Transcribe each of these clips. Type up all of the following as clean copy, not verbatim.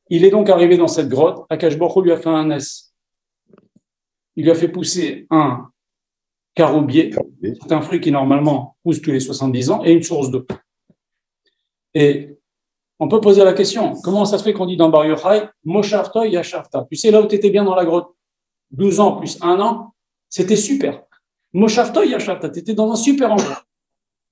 Il est donc arrivé dans cette grotte, Akash Baruch Hu lui a fait un S. Il lui a fait pousser un caroubier, c'est un fruit qui normalement pousse tous les 70 ans, et une source d'eau. Et on peut poser la question, comment ça se fait qu'on dit dans Bar Yochai, Moshavta Yashavta? Tu sais, là où tu étais bien dans la grotte, 12 ans plus 1 an, c'était super. Moshavta Yashavta, tu étais dans un super endroit.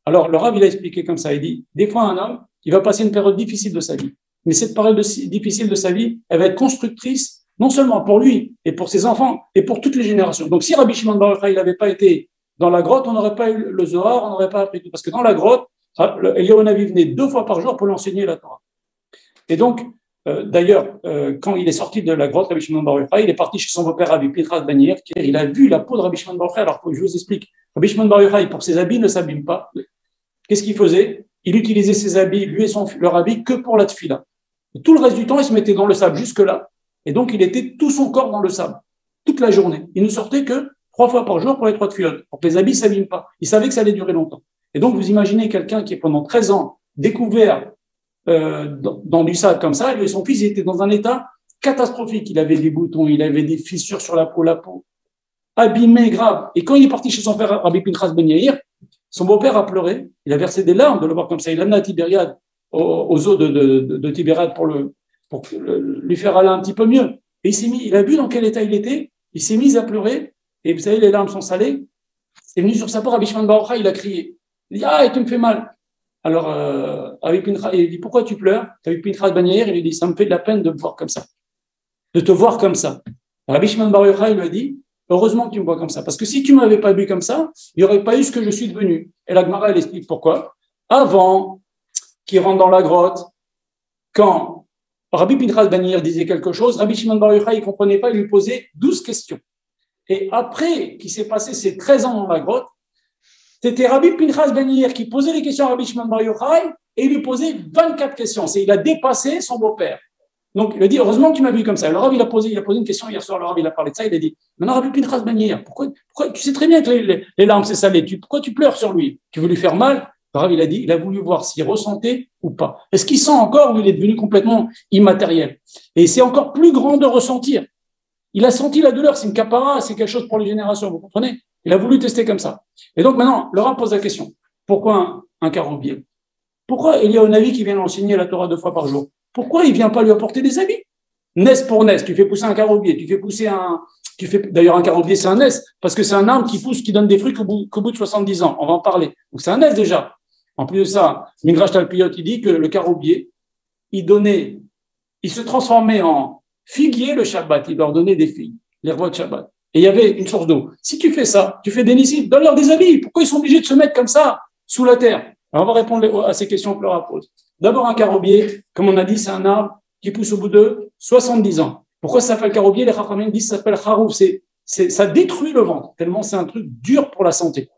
Alors, le Rav, il a expliqué comme ça, il dit, des fois, un homme, il va passer une période difficile de sa vie. Mais cette période difficile de sa vie, elle va être constructrice, non seulement pour lui, et pour ses enfants, et pour toutes les générations. Donc, si Rabbi Shimon Bar Yochai, il n'avait pas été dans la grotte, on n'aurait pas eu le Zohar, on n'aurait pas appris tout. Parce que dans la grotte, Eliyahu Hanavi venait 2 fois par jour pour lui enseigner la Torah. Et donc, d'ailleurs, quand il est sorti de la grotte, Rabbi Shimon Bar Yochai, il est parti chez son beau-père Rabbi Pinchas Ben Yair, il a vu la peau de Rabbi Shimon Bar Yochai. Alors, je vous explique. Rabbi Shimon Bar Yochai, pour ses habits, ne s'abîme pas. Qu'est-ce qu'il faisait? Il utilisait ses habits, lui et leur habit, que pour la tefila. Et tout le reste du temps, il se mettait dans le sable jusque-là. Et donc, il était tout son corps dans le sable, toute la journée. Il ne sortait que 3 fois par jour pour les 3 tefilotes, pour que les habits ne s'abîment pas. Il savait que ça allait durer longtemps. Et donc, vous imaginez quelqu'un qui est pendant 13 ans découvert dans du sable comme ça, lui et son fils, il était dans un état catastrophique. Il avait des boutons, il avait des fissures sur la peau abîmée, grave. Et quand il est parti chez son père, Rabbi Pinchas Ben Yair, son beau-père a pleuré, il a versé des larmes de le voir comme ça. Il l'a amené à Tibériade, aux eaux de Tibériade pour lui faire aller un petit peu mieux. Et il a vu dans quel état il était, il s'est mis à pleurer, et vous savez, les larmes sont salées. C'est venu sur sa peau, Rabbi Shimon Bar Yochai, il a crié. Il dit, ah, tu me fais mal. Alors, Rabbi Pinchas, il dit, pourquoi tu pleures? Rabbi Pinchas Ben Yair, il lui dit, ça me fait de la peine de me voir comme ça, de te voir comme ça. Rabbi Shimon Bar Yochai, il lui a dit, heureusement que tu me vois comme ça, parce que si tu ne m'avais pas vu comme ça, il n'y aurait pas eu ce que je suis devenu. Et la Gemara, elle explique pourquoi. Avant qu'il rentre dans la grotte, quand Rabbi Pinchas Ben Yair disait quelque chose, Rabbi Shimon Bar Yochai, il ne comprenait pas, il lui posait 12 questions. Et après qu'il s'est passé ces 13 ans dans la grotte, c'était Rabbi Pinchas Ben Yair qui posait les questions à Rabbi Shimon Bar Yochai et il lui posait 24 questions. Il a dépassé son beau-père. Donc, il a dit, heureusement que tu m'as vu comme ça. Le Rav, il a posé une question hier soir. Le Rav, il a parlé de ça. Il a dit, maintenant, Rabbi Pinchas Ben Yair, pourquoi, tu sais très bien que les larmes, c'est salé. Pourquoi tu pleures sur lui? Tu veux lui faire mal? Le Rav, il a dit, il a voulu voir s'il ressentait ou pas. Est-ce qu'il sent encore ou il est devenu complètement immatériel? Et c'est encore plus grand de ressentir. Il a senti la douleur. C'est une capara, c'est quelque chose pour les générations. Vous comprenez? Il a voulu tester comme ça. Et donc, maintenant, le Rav pose la question. Pourquoi un caroubier? Pourquoi Eliyahu Hanavi qui vient enseigner la Torah 2 fois par jour? Pourquoi il ne vient pas lui apporter des habits? Nes pour Nes, tu fais pousser un caroubier, d'ailleurs un caroubier c'est un Nes, parce que c'est un arbre qui pousse, qui donne des fruits qu'au bout de 70 ans, on va en parler. Donc c'est un Nes déjà. En plus de ça, Midrash Talpiot, il dit que le caroubier, il se transformait en figuier le Shabbat, il leur donnait des figues, les rois de Shabbat. Et il y avait une source d'eau. Si tu fais ça, tu fais des nissim, donne-leur des habits. Pourquoi ils sont obligés de se mettre comme ça, sous la terre? Alors on va répondre à ces questions que Laura pose. D'abord, un caroubier, comme on a dit, c'est un arbre qui pousse au bout de 70 ans. Pourquoi ça s'appelle caroubier? Les Chachamim disent que ça s'appelle charouf. Ça détruit le ventre, tellement c'est un truc dur pour la santé.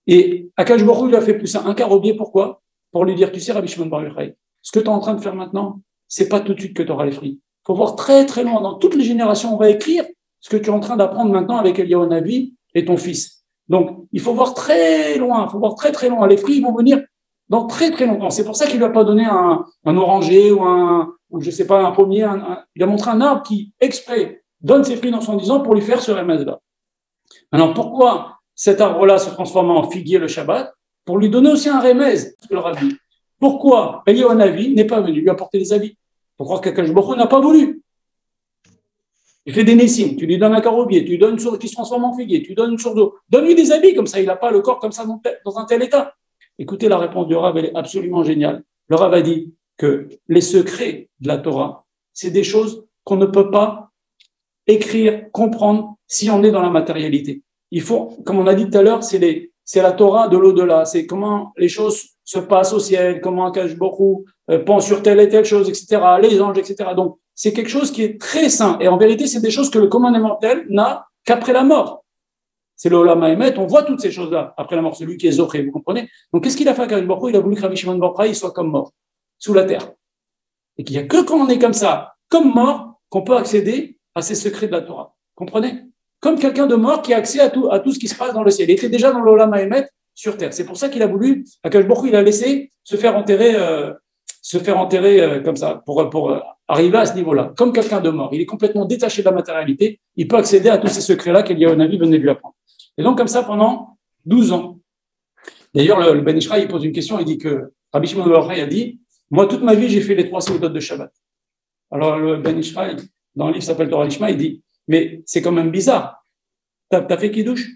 Et Akash Baruch Hu lui a fait pousser un caroubier, pourquoi? Pour lui dire, tu sais, Rabbi Shimon Bar Yochai, ce que tu es en train de faire maintenant, c'est pas tout de suite que tu auras les fruits. Il faut voir très très loin. Dans toutes les générations, on va écrire ce que tu es en train d'apprendre maintenant avec Eliyahu Hanavi et ton fils. Donc, il faut voir très loin, Les fruits, ils vont venir dans très très longtemps. C'est pour ça qu'il lui a pas donné un oranger ou je sais pas, un pommier. Il a montré un arbre qui, exprès, donne ses fruits dans 110 ans pour lui faire ce remède-là. Alors, pourquoi cet arbre-là se transforme en figuier le Shabbat? Pour lui donner aussi un remède, ce que le Rabbi. Pourquoi Eliyahu Hanavi n'est pas venu lui apporter des habits? Pourquoi qu'Akash Baruch Hu n'a pas voulu? Il fait des nessim, tu lui donnes un caroubier, tu lui donnes une source qui se transforme en figuier, tu lui donnes une source d'eau. Donne-lui des habits, comme ça, il n'a pas le corps comme ça dans un tel état. Écoutez, la réponse du Rav, elle est absolument géniale. Le Rav a dit que les secrets de la Torah, c'est des choses qu'on ne peut pas écrire, comprendre si on est dans la matérialité. Il faut, comme on a dit tout à l'heure, c'est la Torah de l'au-delà. C'est comment les choses se passent au ciel, comment Akash Baruch Hu pense sur telle et telle chose, etc., les anges, etc. Donc, c'est quelque chose qui est très sain. Et en vérité, c'est des choses que le commun des mortels n'a qu'après la mort. C'est le Olam Haemet, on voit toutes ces choses-là. Après la mort, celui qui est Zoché, vous comprenez? Donc, qu'est-ce qu'il a fait avec Akash Baruch Hu? Il a voulu que Rabbi Shimon Bar Yochai soit comme mort, sous la terre. Et qu'il n'y a que quand on est comme ça, comme mort, qu'on peut accéder à ces secrets de la Torah. Comprenez? Comme quelqu'un de mort qui a accès à tout ce qui se passe dans le ciel. Il était déjà dans le Olam Haemet sur terre. C'est pour ça qu'il a voulu, Akash Baruch Hu, il a laissé se faire enterrer comme ça, pour arriver à ce niveau-là. Comme quelqu'un de mort, il est complètement détaché de la matérialité, il peut accéder à tous ces secrets-là qu'Eliyahu venait de lui apprendre. Et donc, comme ça, pendant 12 ans. D'ailleurs, le Ben Ishraï, il pose une question, il dit que Rabbi Shimon bar Yochai a dit, moi, toute ma vie, j'ai fait les 3 seudot de Shabbat. Alors, le Ben Ishraï, dans le livre qui s'appelle Torah Lishma, il dit, mais c'est quand même bizarre. T'as fait Kiddush,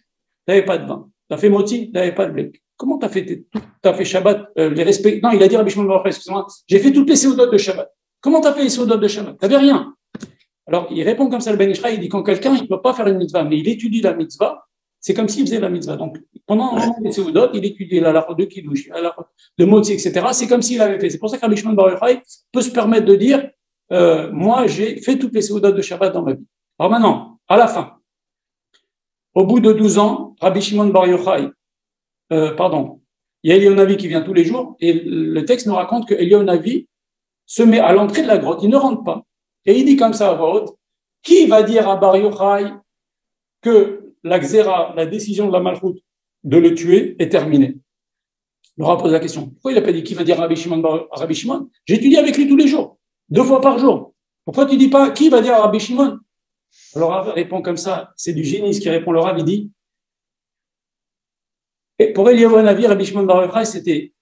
t'avais pas de vin. T'as fait Moti, t'avais pas de blé. Comment t'as fait Shabbat, les respects? Non, il a dit Rabbi Shimon bar Yochai, excuse-moi, j'ai fait toutes les seudot de Shabbat. Comment t'as fait les seudot de Shabbat? T'avais rien. Alors, il répond comme ça, le Ben Ishraï, il dit, quand quelqu'un, il peut pas faire une mitzvah, mais il étudie la mitzvah, c'est comme s'il faisait la mitzvah. Donc, pendant un moment des seudot, il étudiait la halakha de Kiddush, la halakha de Moti, etc. C'est comme s'il avait fait. C'est pour ça que Rabbi Shimon bar Yochai peut se permettre de dire, moi, j'ai fait toutes les seudot de Shabbat dans ma vie. Alors maintenant, à la fin, au bout de 12 ans, Rabbi Shimon bar Yochai, il y a Eliyahu Navi qui vient tous les jours, et le texte nous raconte que Eliyahu Navi se met à l'entrée de la grotte, il ne rentre pas. Et il dit comme ça à voix haute, qui va dire à Bar Yochai que la xéra, la décision de la malchoute de le tuer est terminée? Le Rav pose la question. Pourquoi il n'a pas dit qui va dire à Rabbi Shimon? J'étudie avec lui tous les jours, 2 fois par jour. Pourquoi tu dis pas qui va dire à Rabbi Shimon? Alors Rav répond comme ça, c'est du génie ce qui répond. Le Rav, il dit, et pour Eliyahu Navi, Rabbi Shimon bar Yochai, c'était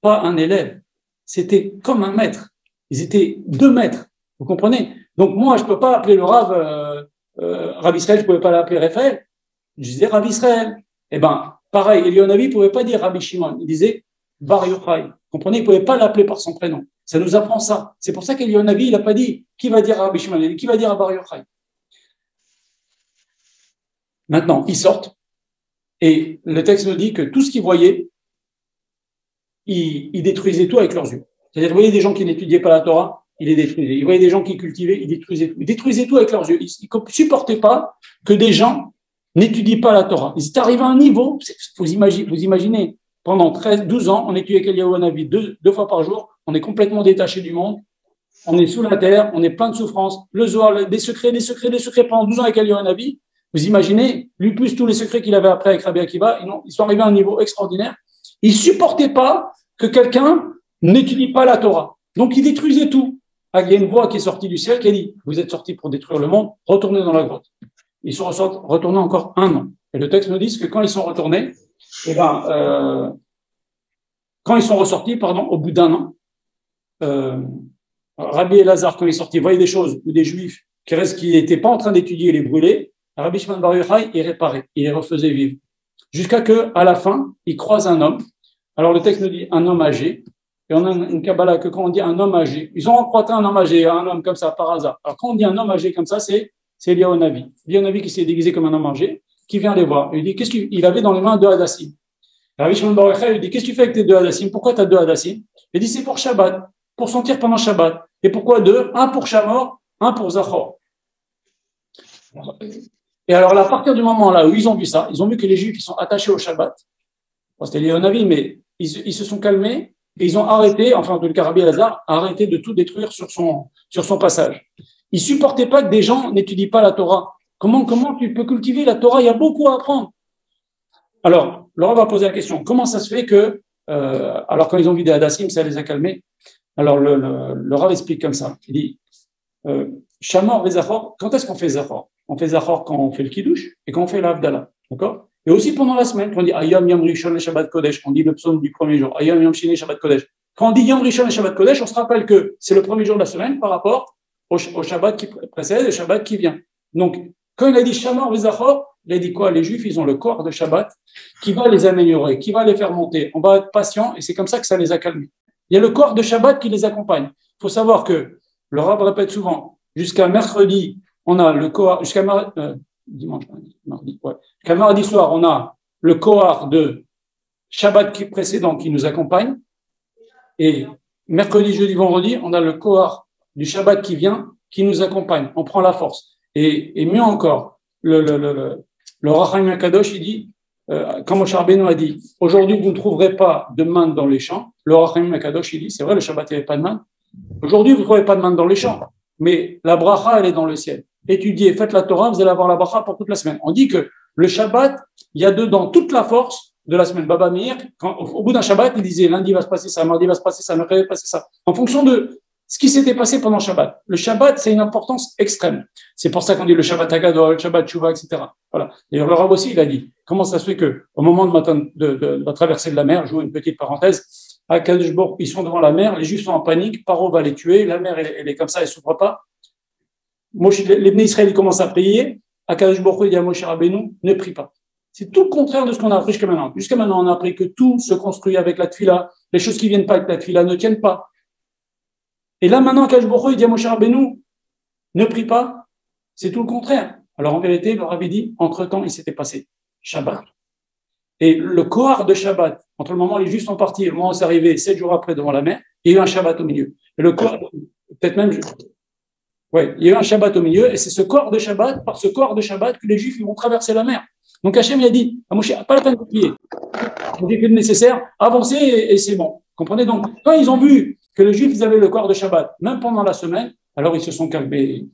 pas un élève, c'était comme un maître. Ils étaient 2 maîtres, vous comprenez? Donc moi, je peux pas appeler le Rav Rav Israël, je pouvais pas l'appeler Raphaël. Je disais Rav Israël. Eh ben, pareil, Eliyahu Navi pouvait pas dire Rabbi Shimon, il disait Bar Yochai. Vous comprenez? Il pouvait pas l'appeler par son prénom. Ça nous apprend ça. C'est pour ça qu'Eliyahu Navi, il a pas dit qui va dire à Rabbi Shimon, il a dit qui va dire à Bar Yochai. Maintenant, ils sortent. Et le texte nous dit que tout ce qu'ils voyaient, ils détruisaient tout avec leurs yeux. C'est-à-dire, vous voyez des gens qui n'étudiaient pas la Torah, ils les détruisaient. Ils voyaient des gens qui cultivaient, ils détruisaient tout. Ils détruisaient tout avec leurs yeux. Ils ne supportaient pas que des gens n'étudient pas la Torah. Ils étaient arrivés à un niveau, vous imaginez, pendant 12 ans, on étudiait Eliyahu Navi 2 fois par jour, on est complètement détaché du monde, on est sous la terre, on est plein de souffrances. Le Zohar, des secrets pendant 12 ans avec Eliyahu Navi. Vous imaginez, lui plus tous les secrets qu'il avait appris avec Rabbi Akiva, ils sont arrivés à un niveau extraordinaire. Ils supportaient pas que quelqu'un n'étudie pas la Torah. Donc, ils détruisaient tout. Ah, il y a une voix qui est sortie du ciel qui a dit, vous êtes sortis pour détruire le monde, retournez dans la grotte. Ils sont retournés encore 1 an. Et le texte nous dit que quand ils sont retournés, quand ils sont ressortis, au bout d'1 an, Rabbi Elazar, quand il est sorti, voyait des choses où des juifs qui n'étaient pas en train d'étudier et les brûler. Rabbi Shimon bar Yochai, il réparait, il les refaisait vivre. Jusqu'à que, à la fin, il croise un homme. Alors, le texte nous dit un homme âgé. Et on a une Kabbalah que quand on dit un homme âgé, ils ont rencontré un homme âgé, un homme comme ça, par hasard. Alors, quand on dit un homme âgé comme ça, c'est Eliyahu Navi. Eliyahu Navi qui s'est déguisé comme un homme âgé, qui vient les voir. Il dit, il avait dans les mains 2 hadassim. Rabbi Shimon bar Yochai, il dit, qu'est-ce que tu fais avec tes 2 hadassim? Pourquoi tu as 2 hadassim? Il dit, c'est pour Shabbat, pour sentir pendant Shabbat. Et pourquoi 2? Un pour Shamor, un pour Zachor. Et alors, à partir du moment là où ils ont vu ça, ils ont vu que les Juifs ils sont attachés au Shabbat. Bon, c'était Eliyahu Navi, mais ils se sont calmés et ils ont arrêté, enfin, en tout cas, Rabbi Elazar a arrêté de tout détruire sur son passage. Ils supportaient pas que des gens n'étudient pas la Torah. Comment tu peux cultiver la Torah? Il y a beaucoup à apprendre. Alors, Laurent va poser la question. Comment ça se fait que, alors quand ils ont vu des hadassim, ça les a calmés? Alors, le Rav explique comme ça. Il dit, Shamor et Zachor, quand est-ce qu'on fait Zachor? On fait Zachor quand on fait le Kiddush et quand on fait l'Havdalah. D'accord? Et aussi pendant la semaine, quand on dit Ayom Yom Rishon et Shabbat Kodesh, on dit le psaume du premier jour, Ayom Yom Shini Shabbat Kodesh. Quand on dit Yom Rishon et Shabbat Kodesh, on se rappelle que c'est le premier jour de la semaine par rapport au Shabbat qui précède et au Shabbat qui vient. Donc, quand il a dit Shamor et Zachor, il a dit quoi? Les Juifs, ils ont le corps de Shabbat qui va les améliorer, qui va les faire monter. On va être patient et c'est comme ça que ça les a calmés. Il y a le corps de Shabbat qui les accompagne. Il faut savoir que, le Rav répète souvent, jusqu'à mercredi, on a le Kohar, jusqu'à mardi soir, on a le Kohar de Shabbat précédent qui nous accompagne. Et mercredi, jeudi, vendredi, on a le Kohar du Shabbat qui vient, qui nous accompagne. On prend la force. Et mieux encore, le Rachamim HaKadosh, il dit, comme Moshe Rabbeinu a dit, aujourd'hui, vous ne trouverez pas de manne dans les champs. Le Rachamim HaKadosh, il dit, c'est vrai, le Shabbat, il n'y avait pas de manne. Aujourd'hui, vous ne trouvez pas de manne dans les champs. Mais la bracha, elle est dans le ciel. Étudiez, faites la Torah, vous allez avoir la bracha pour toute la semaine. On dit que le Shabbat, il y a dedans toute la force de la semaine. Baba Meir, au bout d'un Shabbat, il disait lundi va se passer ça, mardi va se passer ça, mercredi va se passer ça, en fonction de ce qui s'était passé pendant Shabbat. Le Shabbat, c'est une importance extrême. C'est pour ça qu'on dit le Shabbat Hagadol, le Shabbat Tshuva, etc. Voilà. D'ailleurs, le Rav aussi, il a dit, comment ça se fait que, au moment de la traversée de la mer, je joue une petite parenthèse, à Kadosh Baruch, ils sont devant la mer, les Juifs sont en panique, Paro va les tuer, la mer, elle est comme ça, elle s'ouvre pas. Les Bnei Israël, ils commencent à prier, à Kadosh Baruch, il dit à Moshe Rabbeinu, ne prie pas. C'est tout le contraire de ce qu'on a appris jusqu'à maintenant. Jusqu'à maintenant, on a appris que tout se construit avec la tfila, les choses qui viennent pas avec la tfila ne tiennent pas. Et là, maintenant, Kadosh Baruch il dit à Moshe Rabbeinu, ne prie pas, c'est tout le contraire. Alors, en vérité, le Rabbi dit, entre-temps, il s'était passé Shabbat. Et le Kohar de Shabbat, entre le moment où les Juifs sont partis et le moment où c'est arrivé 7 jours après devant la mer, il y a eu un Shabbat au milieu. Et le Kohar, peut-être même, il y a eu un Shabbat au milieu, et c'est ce Kohar de Shabbat, par ce Kohar de Shabbat, que les Juifs ils vont traverser la mer. Donc Hachem il a dit à Moshe, pas la peine de prier. On dit que le nécessaire, avancez et c'est bon. Comprenez donc, quand ils ont vu que les Juifs ils avaient le Kohar de Shabbat, même pendant la semaine, alors ils se sont calmés.